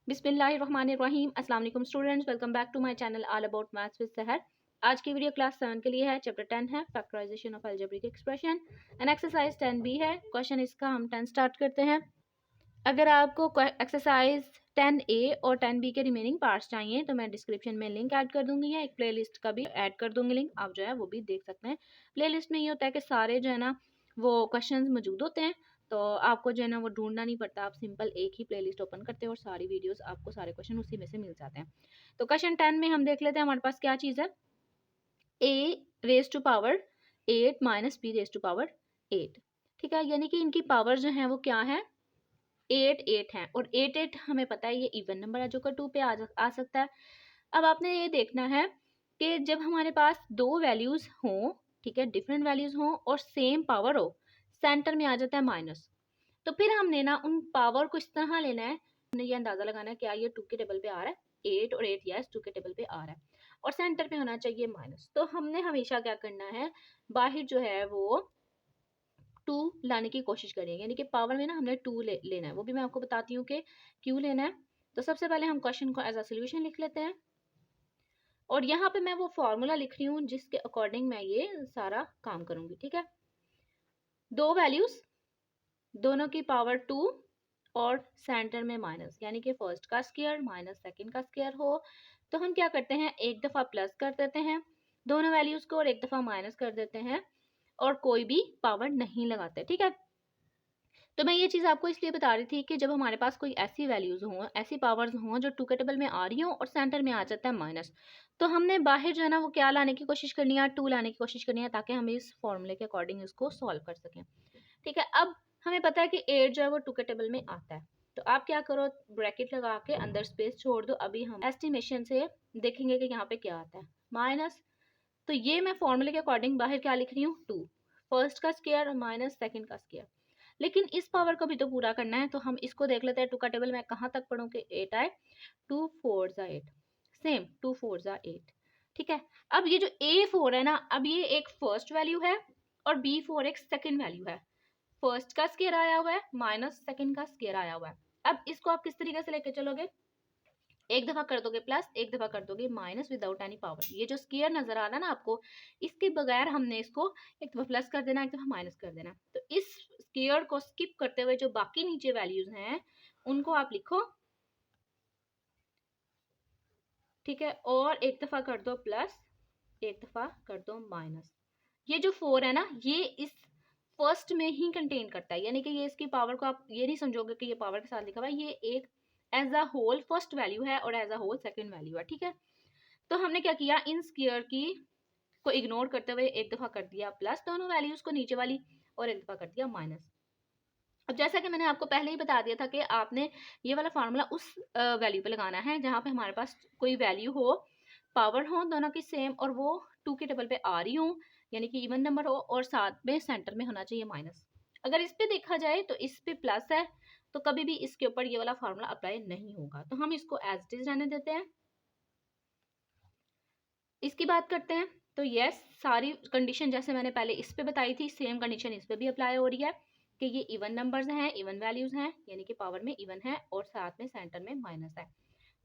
बिस्मिल्लाहिर्रहमानिर्रहीम। अस्सलाम वालेकुम students, welcome back to my channel all about maths with Sahar. आज की वीडियो क्लास 7 के लिए है। चैप्टर 10 है factorisation of algebraic expression and exercise 10b है। क्वेश्चन इसका हम 10 स्टार्ट करते हैं। अगर आपको एक्सरसाइज 10a और 10b के रिमेनिंग पार्ट्स चाहिए तो मैं डिस्क्रिप्शन में लिंक ऐड कर दूंगी या एक प्लेलिस्ट का भी ऐड कर दूंगी लिंक, आप जो है वो भी देख सकते हैं। प्लेलिस्ट में ये होता है कि सारे जो है ना वो क्वेश्चंस मौजूद होते हैं, तो आपको जो है ना वो ढूंढना नहीं पड़ता। आप सिंपल एक ही प्लेलिस्ट ओपन करते हैं और सारी वीडियोस आपको सारे क्वेश्चन उसी में से मिल जाते हैं। तो क्वेश्चन 10 में हम देख लेते हैं हमारे पास क्या चीज़ है। a raise to power 8 minus b raise to power 8, ठीक है। यानी कि इनकी पावर जो है वो क्या है, 8 है और 8 हमें पता है ये इवन नंबर है जो कि 2 पे आ सकता है। अब आपने ये देखना है कि जब हमारे पास दो वैल्यूज हों, ठीक है, डिफरेंट वैल्यूज हों और सेम पावर हो, सेंटर में आ जाता है माइनस, तो फिर हमने ना उन पावर को इस तरह लेना है, हमने ये अंदाजा लगाना है क्या ये 2 के टेबल पे आ रहा है, 8 और 8 यस 2 के टेबल पे आ रहा है और सेंटर पे होना चाहिए माइनस। तो हमने हमेशा क्या करना है, बाहर जो है वो 2 लाने की कोशिश करेंगे, यानी कि पावर में ना हमने 2 लेना है। वो भी मैं आपको बताती हूँ कि क्यों लेना है। तो सबसे पहले हम क्वेश्चन को एज अ सोल्यूशन लिख लेते हैं और यहाँ पे मैं वो फॉर्मूला लिख रही हूँ जिसके अकॉर्डिंग मैं ये सारा काम करूंगी, ठीक है। दो वैल्यूज, दोनों की पावर 2 और सेंटर में माइनस, यानी कि फर्स्ट का स्क्वायर माइनस सेकंड का स्क्वायर हो, तो हम क्या करते हैं, एक दफा प्लस कर देते हैं दोनों वैल्यूज को और एक दफा माइनस कर देते हैं और कोई भी पावर नहीं लगाते, ठीक है। तो मैं ये चीज़ आपको इसलिए बता रही थी कि जब हमारे पास कोई ऐसी वैल्यूज हों, ऐसी पावर्स हों जो 2 के टेबल में आ रही हों और सेंटर में आ जाता है माइनस, तो हमने बाहर जो है ना वो क्या लाने की कोशिश करनी है, 2 लाने की कोशिश करनी है ताकि हम इस फॉर्मूले के अकॉर्डिंग इसको सॉल्व कर सकें, ठीक है। अब हमें पता है कि 8 जो है वो 2 के टेबल में आता है, तो आप क्या करो, ब्रैकेट लगा के अंदर स्पेस छोड़ दो। अभी हम एस्टिमेशन से देखेंगे कि यहाँ पे क्या आता है, माइनस। तो ये मैं फॉर्मूले के अकॉर्डिंग बाहर क्या लिख रही हूँ, 2 फर्स्ट का स्क्वायर माइनस सेकंड का स्क्वायर। लेकिन इस पावर को भी तो पूरा करना है, तो हम इसको देख लेते हैं 2 का टेबल मैं कहाँ तक पढ़ूँ कि 8 आए, 2 4 जा 8, सेम 2 4 जा 8, ठीक है। अब ये जो A4 है ना, अब ये एक फर्स्ट वैल्यू है और B4 एक सेकंड वैल्यू है। फर्स्ट का स्क्वायर आया हुआ है माइनस सेकंड का स्क्वायर आया हुआ है। अब इसको आप किस तरीके से लेके चलोगे, एक दफा कर दोगे प्लस, एक दफा कर दोगे माइनस विदाउट एनी पावर। ये जो स्क्वायर नजर आ रहा है ना आपको, इसके बगैर हमने इसको एक दफा प्लस कर देना, एक दफा माइनस कर देना। तो इस स्क्वायर को स्किप करते हुए जो बाकी नीचे वैल्यूज हैं उनको आप लिखो, ठीक है, और एक दफा कर दो प्लस, एक दफा कर दो माइनस। ये जो 4 है ना ये इस फर्स्ट में ही कंटेन करता है, यानी कि ये इसकी पावर को आप ये नहीं समझोगे कि ये पावर के साथ लिखा हुआ है, ये एक as a whole first value है और as a whole second value है, ठीक है। तो हमने क्या किया, इन स्क्वायर की को इग्नोर करते हुए एक दफा कर दिया प्लस दोनों वैल्यूज को नीचे वाली और एक दफा कर दिया माइनस। अब जैसा कि मैंने आपको पहले ही बता दिया था कि आपने ये वाला फार्मूला उस वैल्यू पे लगाना है जहां पे हमारे पास कोई वैल्यू हो, पावर हो दोनों की सेम और वो 2 के टेबल पे आ रही हो, यानी कि इवन नंबर हो और साथ में सेंटर में होना चाहिए माइनस। अगर इस पे देखा जाए तो इस पे प्लस है, तो कभी भी इसके ऊपर ये वाला फार्मूला अप्लाई नहीं होगा, तो हम इसको एज इट इज रहने देते हैं। इसकी बात करते हैं तो यस, सारी कंडीशन जैसे मैंने पहले इस पे बताई थी सेम कंडीशन इस पे भी अप्लाई हो रही है कि ये इवन नंबर्स हैं, इवन वैल्यूज हैं, यानी कि पावर में इवन है और साथ में सेंटर में माइनस है।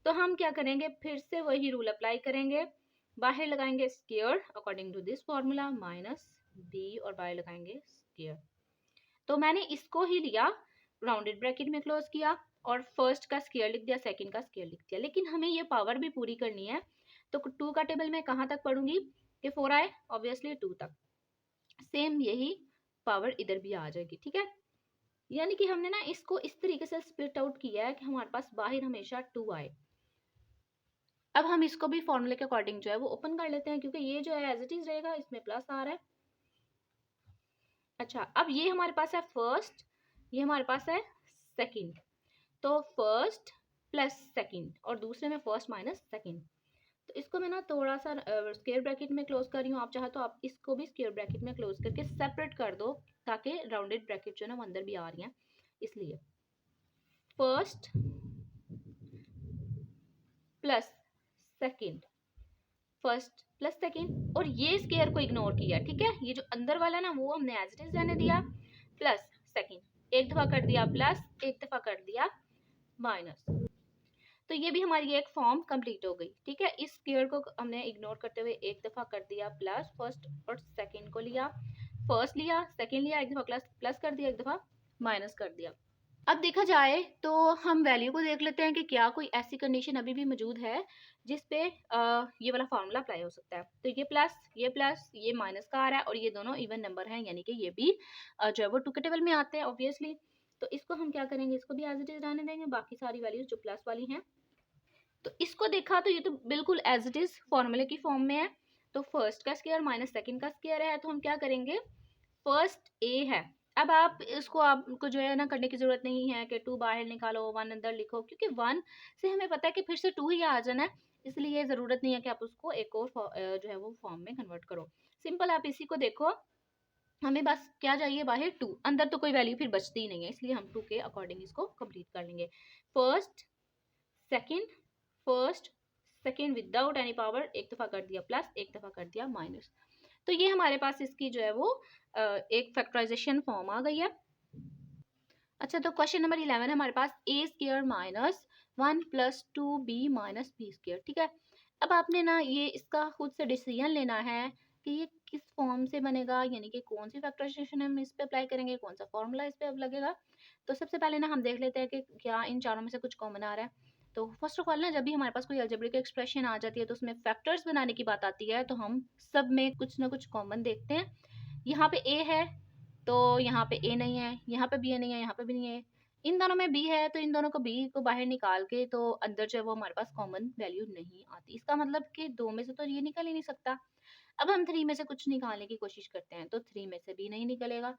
तो हम क्या करेंगे, फिर से वही रूल अप्लाई करेंगे, बाहर लगाएंगे square according to this formula minus B और बाहर लगाएंगे स्क्वायर। तो मैंने इसको ही लिया, राउंडेड ब्रैकेट में क्लोज किया और फर्स्ट का स्क्वायर लिख दिया, सेकंड का स्क्वायर लिख दिया, लेकिन हमें ये पावर भी पूरी करनी है। तो 2 का टेबल में कहाँ तक पढ़ूंगी कि 4 आए, ऑब्वियसली 2 तक, सेम यही पावर इधर भी आ जाएगी, ठीक है। यानी कि हमने ना इसको इस तरीके से स्प्लिट आउट किया है कि हमारे पास बाहर हमेशा 2 आए। अब हम इसको भी फॉर्मूले के अकॉर्डिंग जो है वो ओपन कर लेते हैं, क्योंकि ये जो है एज इट इज रहेगा, इसमें प्लस आ रहा है। अच्छा, अब ये हमारे पास है फर्स्ट, ये हमारे पास है सेकंड, तो फर्स्ट प्लस सेकंड और दूसरे में फर्स्ट माइनस सेकंड। तो इसको मैं ना थोड़ा सा स्क्वायर ब्रैकेट में क्लोज कर रही हूँ, आप चाहे तो आप इसको भी स्क्वायर ब्रैकेट में क्लोज करके सेपरेट कर दो ताकि राउंडेड ब्रैकेट जो है ना वो अंदर भी आ रही हैं, इसलिए first plus second, first plus second और ये स्क्वायर को इग्नोर किया, ठीक है। ये जो अंदर वाला ना वो हमने एज इट इज रहने दिया, प्लस सेकंड एक दफा कर दिया प्लस, एक दफा कर दिया माइनस। तो ये भी हमारी एक फॉर्म कंप्लीट हो गई। ठीक है, इस स्क्वायर को हमने इग्नोर करते हुए एक दफ़ा कर दिया प्लस, फर्स्ट और सेकेंड को लिया, फर्स्ट लिया, सेकेंड लिया, एक दफ़ा प्लस प्लस कर दिया, एक दफ़ा माइनस कर दिया। अब देखा जाए तो हम वैल्यू को देख लेते हैं कि क्या कोई ऐसी कंडीशन अभी भी मौजूद है जिस पे ये वाला फार्मूला अप्लाई हो सकता है। तो ये प्लस ये माइनस का आ रहा है और ये दोनों इवन नंबर हैं, यानी कि ये भी जो है वो टू के टेबल में आते हैं ऑब्वियसली। तो इसको हम क्या करेंगे, इसको भी एज इट इज रहने देंगे, बाकी सारी वैल्यूज जो प्लस वाली हैं। तो इसको देखा तो ये तो बिल्कुल एज इट इज फॉर्मूले की फॉर्म में है। तो फर्स्ट का स्क्वायर माइनस सेकेंड का स्क्वायर है, तो हम क्या करेंगे, फर्स्ट ए है। अब आप इसको आपको जो है ना करने की जरूरत नहीं है कि 2 बाहर निकालो 1 अंदर लिखो, क्योंकि 1 से हमें पता है कि फिर से 2 ही आ जाना है, इसलिए ज़रूरत नहीं है कि आप उसको एक और जो है वो फॉर्म में कन्वर्ट करो। सिंपल आप इसी को देखो, हमें बस क्या चाहिए, बाहर 2, अंदर तो कोई वैल्यू फिर बचती ही नहीं है, इसलिए हम 2 के अकॉर्डिंग इसको कंप्लीट कर लेंगे। First second, first second without any power, एक दफ़ा कर दिया प्लस, एक दफ़ा कर दिया माइनस। तो ये हमारे पास इसकी जो है वो एक फैक्टराइजेशन फॉर्म आ गई है। अच्छा, तो क्वेश्चन नंबर 11 है हमारे पास A square minus 1 plus 2b minus B square. ठीक है, अब आपने ना ये इसका खुद से डिसीजन लेना है कि ये किस फॉर्म से बनेगा, यानी कि कौन सी फैक्टराइजेशन हम इस पे अप्लाई करेंगे, कौन सा फॉर्मूला इस पे अब लगेगा। तो सबसे पहले ना हम देख लेते हैं कि क्या इन चारों में से कुछ कॉमन आ रहा है। तो फर्स्ट ऑफ ऑल ना, जब भी हमारे पास कोई अलजेब्रिक एक्सप्रेशन आ जाती है तो उसमें फैक्टर्स बनाने की बात आती है, तो हम सब में कुछ ना कुछ कॉमन देखते हैं। यहाँ पे ए है तो यहाँ पे ए नहीं है, यहाँ पे बी नहीं है, यहाँ पे भी नहीं है। इन दोनों में बी है तो इन दोनों को बी को बाहर निकाल के तो अंदर जो है वो हमारे पास कॉमन वैल्यू नहीं आती। इसका मतलब कि दो में से तो ये निकल ही नहीं सकता। अब हम थ्री में से कुछ निकालने की कोशिश करते हैं, तो थ्री में से भी नहीं निकलेगा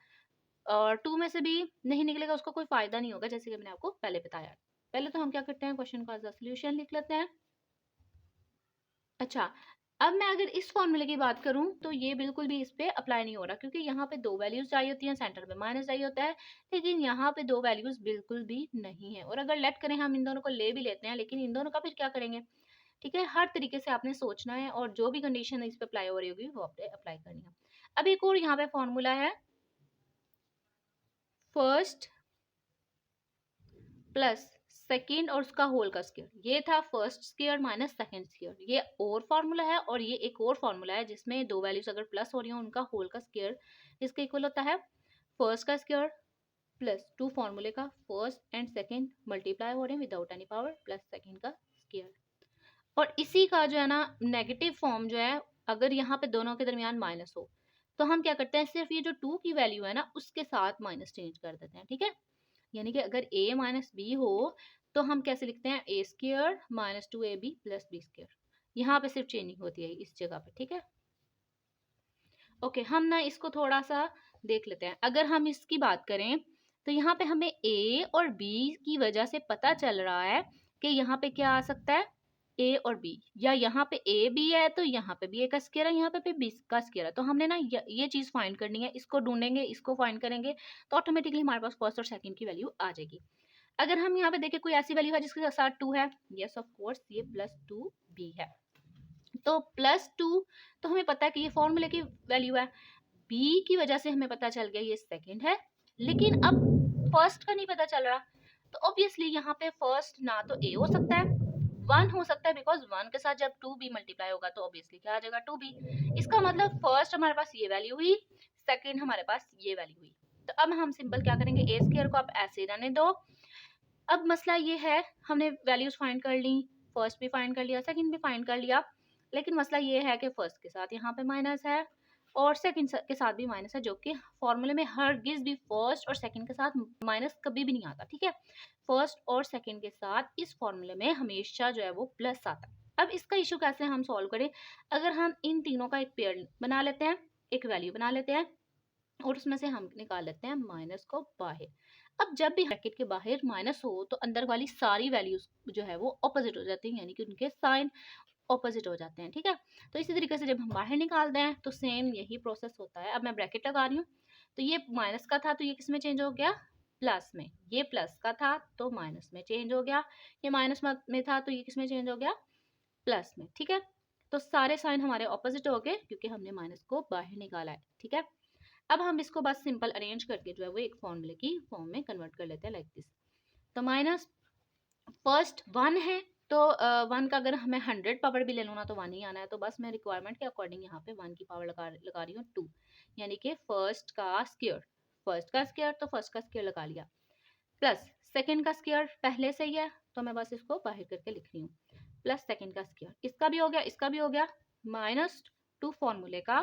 और टू में से भी नहीं निकलेगा, उसका कोई फायदा नहीं होगा, जैसे कि मैंने आपको पहले बताया। पहले तो हम क्या करते हैं, क्वेश्चन का सोल्यूशन लिख लेते हैं। अच्छा, अब मैं अगर इस फॉर्मूले की बात करूं तो ये बिल्कुल भी इस पे अप्लाई नहीं हो रहा, क्योंकि यहाँ पे दो वैल्यूज चाहिए होती हैं, सेंटर पे माइनस चाहिए होता है, लेकिन यहाँ पे दो वैल्यूज बिल्कुल भी नहीं है। और अगर लेट करें, हम इन दोनों को ले भी लेते हैं, लेकिन इन दोनों का फिर क्या करेंगे। ठीक है, हर तरीके से आपने सोचना है और जो भी कंडीशन इस पे अप्लाई हो रही होगी वो आपने अप्लाई करनी है। अब एक और यहाँ पे फॉर्मूला है, फर्स्ट प्लस सेकेंड और उसका होल का स्क्वायर। ये था first square minus second square, ये और फार्मूला है। और ये एक और फार्मूला है जिसमें दो वैल्यूज अगर प्लस हो रही हो उनका होल का स्क्वायर इसके इक्वल होता है फर्स्ट का स्क्वायर प्लस टू फार्मूले का फर्स्ट एंड सेकेंड मल्टीप्लाई हो रहे हैं without any power plus second का स्क्वायर। और इसी का जो है ना नेगेटिव फॉर्म जो है, अगर यहाँ पे दोनों के दरमियान माइनस हो तो हम क्या करते हैं, सिर्फ ये जो टू की वैल्यू है ना उसके साथ माइनस चेंज कर देते हैं। ठीक है, यानी कि अगर a माइनस बी हो तो हम कैसे लिखते हैं, A square minus two A B plus B square. यहाँ पे सिर्फ चेंजिंग होती है इस जगह पे। ठीक है, ओके, हम ना इसको थोड़ा सा देख लेते हैं। अगर हम इसकी बात करें तो यहाँ पे हमें a और b की वजह से पता चल रहा है कि यहाँ पे क्या आ सकता है, a और b, या यहाँ पे a b है तो यहाँ पे भी a का स्क्वायर है, यहाँ पे b का स्क्वायर है। तो हमने ना ये चीज फाइंड करनी है, इसको ढूंढेंगे, इसको फाइंड करेंगे तो ऑटोमेटिकली हमारे पास फर्स्ट और सेकंड की वैल्यू आ जाएगी। अगर हम यहाँ पे देखें कोई ऐसी वैल्यू है जिसके साथ टू है, यस ऑफ कोर्स ये प्लस टू बी है। तो प्लस टू तो हमें पता है कि ये फॉर्मूले की वैल्यू है, बी की वजह से हमें पता चल गया ये सेकंड है, लेकिन अब फर्स्ट का नहीं पता चल रहा। तो ऑब्वियसली यहाँ पे फर्स्ट ना तो ए हो सकता है, वन हो सकता है, बिकॉज वन के साथ जब टू बी मल्टीप्लाई होगा तो ऑब्वियसली क्या आ जाएगा, टू बी। इसका मतलब फर्स्ट हमारे पास ये वैल्यू हुई, सेकंड हमारे पास ये वैल्यू हुई। तो अब हम सिंपल क्या करेंगे, ए स्क्वायर को आप ऐसे रहने दो। अब मसला ये है, हमने वैल्यूज फाइंड कर ली, फर्स्ट भी फाइंड कर लिया, सेकंड भी फाइंड कर लिया, लेकिन मसला ये है कि फर्स्ट के साथ यहाँ पे माइनस है और सेकंड के साथ भी माइनस है, जो कि फॉर्मूले में हरगिज भी फर्स्ट और सेकंड के साथ माइनस कभी भी नहीं आता। ठीक है, फर्स्ट और सेकंड के साथ इस फॉर्मूले में हमेशा जो है वो प्लस आता है। अब इसका इशू कैसे हम सॉल्व करें, अगर हम इन तीनों का एक पेयर बना लेते हैं, एक वैल्यू बना लेते हैं और उसमें से हम निकाल लेते हैं माइनस को बाहर। अब जब भी ब्रैकेट के बाहर माइनस हो तो अंदर वाली सारी वैल्यूज जो है वो ऑपोजिट हो जाती हैं, यानी कि उनके साइन ऑपोजिट हो जाते हैं। ठीक है, तो इसी तरीके से जब हम बाहर निकालते हैं तो सेम यही प्रोसेस होता है। अब मैं ब्रैकेट लगा रही हूँ, तो ये माइनस का था तो ये किस में चेंज हो गया, प्लस में। ये प्लस का था तो माइनस में चेंज हो गया, ये माइनस में था तो ये किस में चेंज हो गया, प्लस में। ठीक है, तो सारे साइन हमारे ऑपोजिट हो गए क्योंकि हमने माइनस को बाहर निकाला है। ठीक है, अब हम इसको बस सिंपल अरेंज करके जो है वो एक फॉर्मूले की फॉर्म में कन्वर्ट कर लेते हैं लाइक दिस। तो माइनस फर्स्ट वन है तो 1 का अगर हमें 100 पावर भी ले लूँ ना तो 1 ही आना है, तो बस मैं रिक्वायरमेंट के अकॉर्डिंग यहाँ पे 1 की पावर लगा रही हूँ 2, यानी कि फर्स्ट का स्क्वायर तो फर्स्ट का स्क्वायर लगा लिया, प्लस सेकंड का स्क्वायर पहले से ही है तो मैं बस इसको बाहर करके लिख रही हूँ, प्लस सेकंड का स्क्वायर, इसका भी हो गया, इसका भी हो गया, माइनस 2 फॉर्मूले का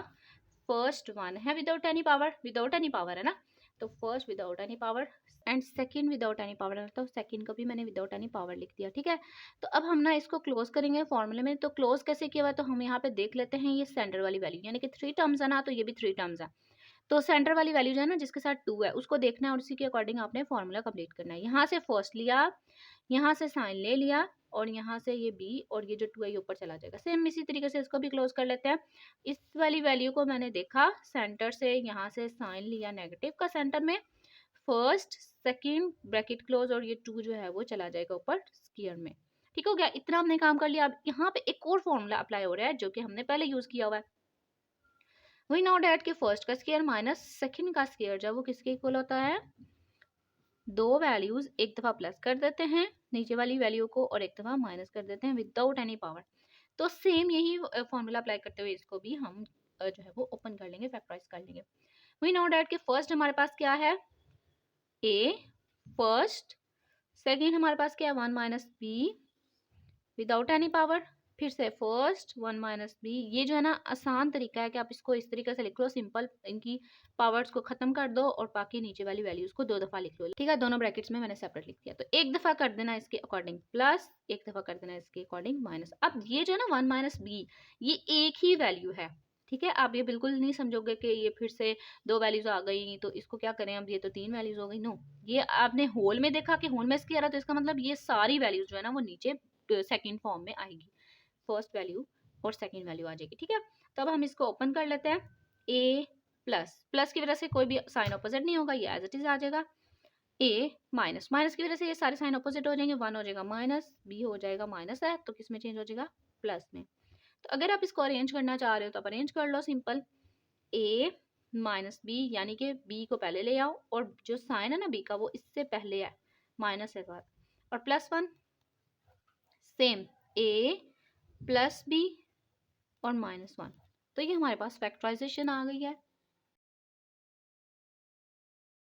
फर्स्ट 1 है विदाउट एनी पावर है ना, तो first without any power and second without any power है, तो सेकंड को भी मैंने विदाउट एनी पावर लिख दिया, ठीक है। तो अब हम ना इसको क्लोज करेंगे फॉर्मूले में, तो क्लोज कैसे किया हुआ है, तो हम यहाँ पे देख लेते हैं, ये सेंटर वाली वैल्यू यानी कि 3 टर्म्स है ना, तो ये भी 3 टर्म्स है, तो सेंटर वाली वैल्यू जो है ना जिसके साथ 2 है उसको देखना है और उसी के अकॉर्डिंग आपने फॉर्मूला कंप्लीट करना है। यहाँ से फर्स्ट लिया, यहाँ से साइन ले लिया और यहाँ से ये b और ये जो 2 है ये ऊपर चला जाएगा। सेम इसी तरीके से इसको भी क्लोज कर लेते हैं। इस वाली वैल्यू को मैंने देखा सेंटर से, यहाँ से साइन लिया नेगेटिव का सेंटर में, फर्स्ट सेकंड ब्रैकेट क्लोज और ये 2 जो है वो चला जाएगा ऊपर स्क्वायर में। ठीक हो गया, इतना हमने काम कर लिया। अब यहाँ पे एक और फॉर्मूला अप्लाई हो रहा है जो कि हमने पहले यूज किया हुआ है। वी नो डैट कि फर्स्ट का स्क्वायर माइनस सेकंड का स्क्वायर जब वो किसके इक्वल होता है, दो वैल्यूज एक दफा प्लस कर देते हैं नीचे वाली वैल्यू को और एक दफा माइनस कर देते हैं विदाउट एनी पावर। तो सेम यही फॉर्मूला अप्लाई करते हुए इसको भी हम जो है वो ओपन कर लेंगे, फैक्टराइज कर लेंगे। वी नो डैट कि फर्स्ट हमारे पास क्या है, ए फर्स्ट, सेकेंड हमारे पास क्या है 1 minus B without any power, फिर से फर्स्ट 1 माइनस बी। ये जो है ना आसान तरीका है कि आप इसको इस तरीके से लिख लो, सिंपल, इनकी पावर्स को खत्म कर दो और बाकी नीचे वाली वैल्यूज को 2 दफा लिख लो, ठीक है। दोनों ब्रैकेट्स में मैंने सेपरेट लिख दिया, तो एक दफा कर देना इसके अकॉर्डिंग प्लस, एक दफा कर देना इसके अकॉर्डिंग माइनस। अब ये जो है ना 1 माइनस बी ये एक ही वैल्यू है, ठीक है। आप ये बिल्कुल नहीं समझोगे कि ये फिर से 2 वैल्यूज आ गई तो इसको क्या करें, अब ये तो 3 वैल्यूज हो गई। नो, ये आपने होल में देखा कि होल में इसकी आ रहा, तो इसका मतलब ये सारी वैल्यूज जो है ना वो नीचे सेकंड फॉर्म में आएगी, फर्स्ट वैल्यू और सेकंड वैल्यू आ जाएगी, ठीक है। तो अब हम इसको ओपन कर लेते हैं। ए प्लस, प्लस की वजह से कोई भी साइन ऑपोजिट नहीं होगा, ये एज इट इज आ जाएगा। ए माइनस, माइनस की वजह से ये सारे साइन ऑपोजिट हो जाएंगे, 1 हो जाएगा माइनस, बी हो जाएगा माइनस है तो किस में चेंज हो जाएगा, प्लस में। तो अगर आप इसको अरेंज करना चाह रहे हो तो आप अरेंज कर लो, सिंपल। ए माइनस बी यानी कि बी को पहले ले आओ और जो साइन है ना बी का वो इससे पहले है, माइनस के बाद, और प्लस 1 सेम ए प्लस बी और माइनस 1। तो ये हमारे पास फैक्टराइजेशन आ गई है।